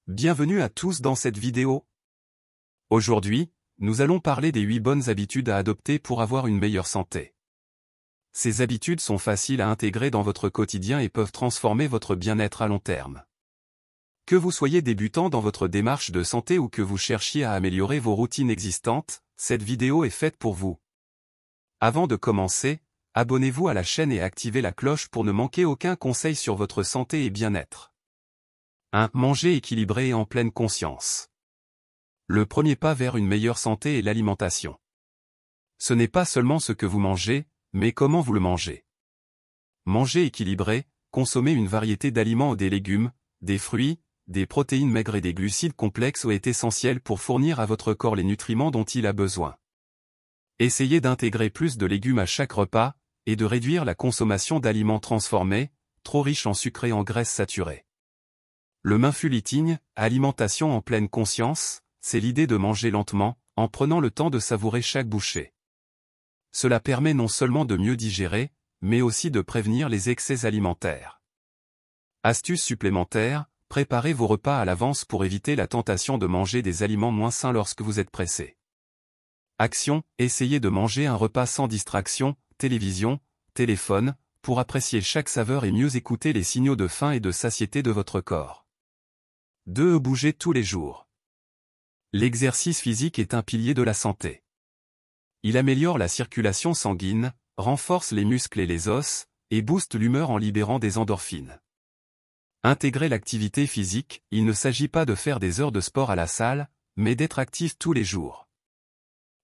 Bienvenue à tous dans cette vidéo. Aujourd'hui, nous allons parler des 8 bonnes habitudes à adopter pour avoir une meilleure santé. Ces habitudes sont faciles à intégrer dans votre quotidien et peuvent transformer votre bien-être à long terme. Que vous soyez débutant dans votre démarche de santé ou que vous cherchiez à améliorer vos routines existantes, cette vidéo est faite pour vous. Avant de commencer, abonnez-vous à la chaîne et activez la cloche pour ne manquer aucun conseil sur votre santé et bien-être. 1. Manger équilibré et en pleine conscience. Le premier pas vers une meilleure santé est l'alimentation. Ce n'est pas seulement ce que vous mangez, mais comment vous le mangez. Manger équilibré, consommer une variété d'aliments ou des légumes, des fruits, des protéines maigres et des glucides complexes est essentiel pour fournir à votre corps les nutriments dont il a besoin. Essayez d'intégrer plus de légumes à chaque repas, et de réduire la consommation d'aliments transformés, trop riches en sucre et en graisses saturées. Le mindful eating, alimentation en pleine conscience, c'est l'idée de manger lentement, en prenant le temps de savourer chaque bouchée. Cela permet non seulement de mieux digérer, mais aussi de prévenir les excès alimentaires. Astuce supplémentaire, préparez vos repas à l'avance pour éviter la tentation de manger des aliments moins sains lorsque vous êtes pressé. Action, essayez de manger un repas sans distraction, télévision, téléphone, pour apprécier chaque saveur et mieux écouter les signaux de faim et de satiété de votre corps. 2. Bouger tous les jours. L'exercice physique est un pilier de la santé. Il améliore la circulation sanguine, renforce les muscles et les os, et booste l'humeur en libérant des endorphines. Intégrer l'activité physique, il ne s'agit pas de faire des heures de sport à la salle, mais d'être actif tous les jours.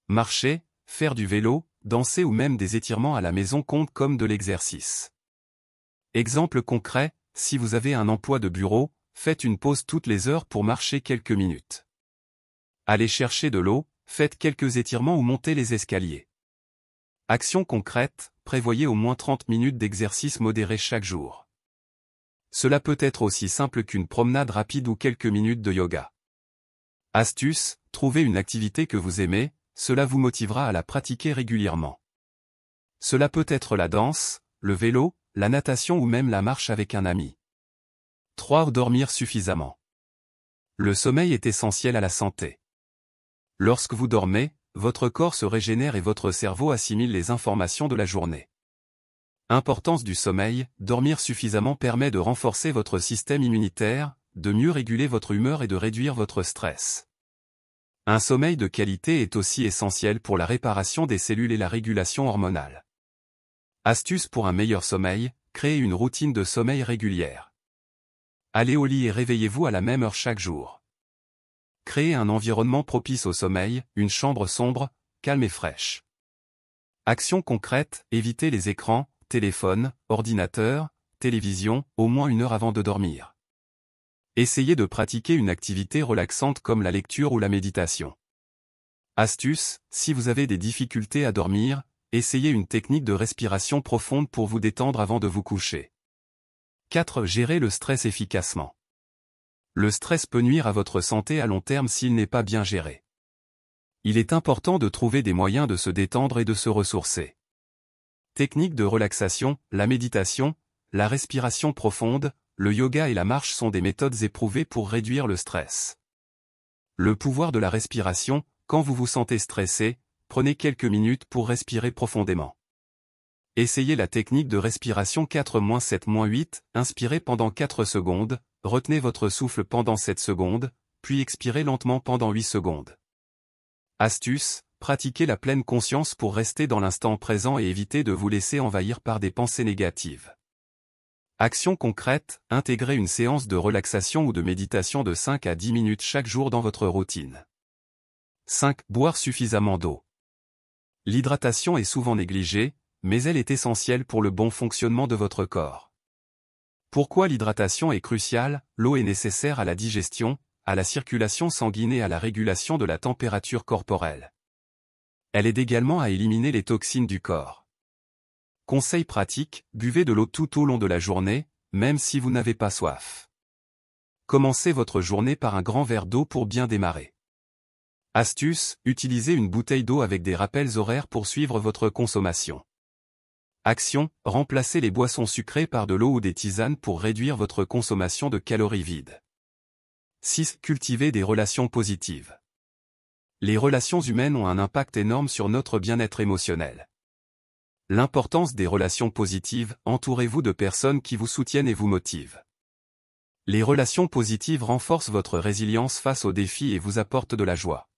Marcher, faire du vélo, danser ou même des étirements à la maison comptent comme de l'exercice. Exemple concret, si vous avez un emploi de bureau, faites une pause toutes les heures pour marcher quelques minutes. Allez chercher de l'eau, faites quelques étirements ou montez les escaliers. Action concrète, prévoyez au moins 30 minutes d'exercice modéré chaque jour. Cela peut être aussi simple qu'une promenade rapide ou quelques minutes de yoga. Astuce, trouvez une activité que vous aimez, cela vous motivera à la pratiquer régulièrement. Cela peut être la danse, le vélo, la natation ou même la marche avec un ami. 3. Dormir suffisamment. Le sommeil est essentiel à la santé. Lorsque vous dormez, votre corps se régénère et votre cerveau assimile les informations de la journée. Importance du sommeil, dormir suffisamment permet de renforcer votre système immunitaire, de mieux réguler votre humeur et de réduire votre stress. Un sommeil de qualité est aussi essentiel pour la réparation des cellules et la régulation hormonale. Astuce pour un meilleur sommeil, créez une routine de sommeil régulière. Allez au lit et réveillez-vous à la même heure chaque jour. Créez un environnement propice au sommeil, une chambre sombre, calme et fraîche. Action concrète, évitez les écrans, téléphone, ordinateur, télévision, au moins une heure avant de dormir. Essayez de pratiquer une activité relaxante comme la lecture ou la méditation. Astuce, si vous avez des difficultés à dormir, essayez une technique de respiration profonde pour vous détendre avant de vous coucher. 4. Gérer le stress efficacement. Le stress peut nuire à votre santé à long terme s'il n'est pas bien géré. Il est important de trouver des moyens de se détendre et de se ressourcer. Techniques de relaxation, la méditation, la respiration profonde, le yoga et la marche sont des méthodes éprouvées pour réduire le stress. Le pouvoir de la respiration, quand vous vous sentez stressé, prenez quelques minutes pour respirer profondément. Essayez la technique de respiration 4-7-8, inspirez pendant 4 secondes, retenez votre souffle pendant 7 secondes, puis expirez lentement pendant 8 secondes. Astuce, pratiquez la pleine conscience pour rester dans l'instant présent et éviter de vous laisser envahir par des pensées négatives. Action concrète, intégrez une séance de relaxation ou de méditation de 5 à 10 minutes chaque jour dans votre routine. 5. Boire suffisamment d'eau. L'hydratation est souvent négligée, mais elle est essentielle pour le bon fonctionnement de votre corps. Pourquoi l'hydratation est cruciale? L'eau est nécessaire à la digestion, à la circulation sanguine et à la régulation de la température corporelle. Elle aide également à éliminer les toxines du corps. Conseil pratique, buvez de l'eau tout au long de la journée, même si vous n'avez pas soif. Commencez votre journée par un grand verre d'eau pour bien démarrer. Astuce, utilisez une bouteille d'eau avec des rappels horaires pour suivre votre consommation. Action, remplacez les boissons sucrées par de l'eau ou des tisanes pour réduire votre consommation de calories vides. 6. Cultiver des relations positives. Les relations humaines ont un impact énorme sur notre bien-être émotionnel. L'importance des relations positives, entourez-vous de personnes qui vous soutiennent et vous motivent. Les relations positives renforcent votre résilience face aux défis et vous apportent de la joie.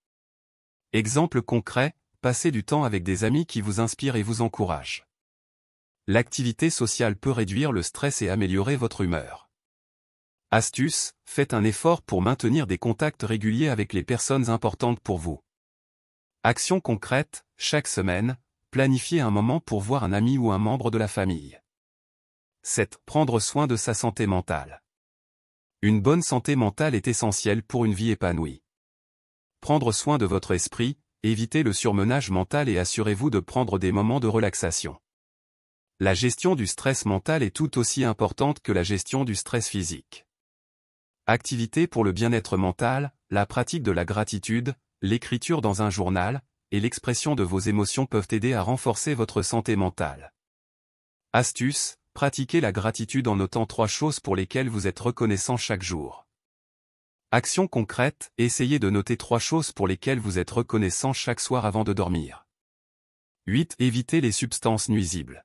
Exemple concret, passez du temps avec des amis qui vous inspirent et vous encouragent. L'activité sociale peut réduire le stress et améliorer votre humeur. Astuce, faites un effort pour maintenir des contacts réguliers avec les personnes importantes pour vous. Action concrète, chaque semaine, planifiez un moment pour voir un ami ou un membre de la famille. 7. Prendre soin de sa santé mentale. Une bonne santé mentale est essentielle pour une vie épanouie. Prendre soin de votre esprit, évitez le surmenage mental et assurez-vous de prendre des moments de relaxation. La gestion du stress mental est tout aussi importante que la gestion du stress physique. Activités pour le bien-être mental, la pratique de la gratitude, l'écriture dans un journal, et l'expression de vos émotions peuvent aider à renforcer votre santé mentale. Astuce, pratiquez la gratitude en notant 3 choses pour lesquelles vous êtes reconnaissant chaque jour. Action concrète, essayez de noter 3 choses pour lesquelles vous êtes reconnaissant chaque soir avant de dormir. 8. Évitez les substances nuisibles.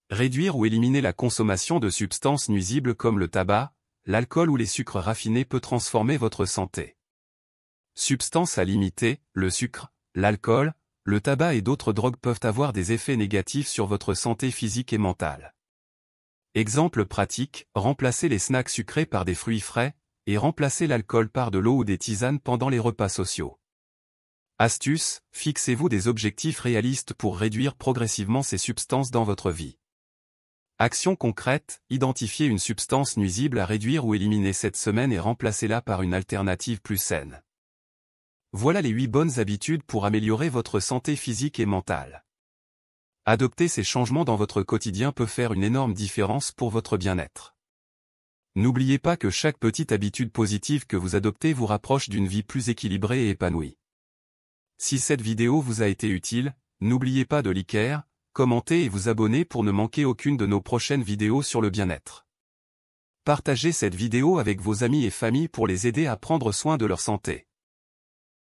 Réduire ou éliminer la consommation de substances nuisibles comme le tabac, l'alcool ou les sucres raffinés peut transformer votre santé. Substances à limiter, le sucre, l'alcool, le tabac et d'autres drogues peuvent avoir des effets négatifs sur votre santé physique et mentale. Exemple pratique, remplacez les snacks sucrés par des fruits frais, et remplacez l'alcool par de l'eau ou des tisanes pendant les repas sociaux. Astuce, fixez-vous des objectifs réalistes pour réduire progressivement ces substances dans votre vie. Action concrète, identifiez une substance nuisible à réduire ou éliminer cette semaine et remplacez-la par une alternative plus saine. Voilà les 8 bonnes habitudes pour améliorer votre santé physique et mentale. Adopter ces changements dans votre quotidien peut faire une énorme différence pour votre bien-être. N'oubliez pas que chaque petite habitude positive que vous adoptez vous rapproche d'une vie plus équilibrée et épanouie. Si cette vidéo vous a été utile, n'oubliez pas de liker, commenter et vous abonner pour ne manquer aucune de nos prochaines vidéos sur le bien-être. Partagez cette vidéo avec vos amis et familles pour les aider à prendre soin de leur santé.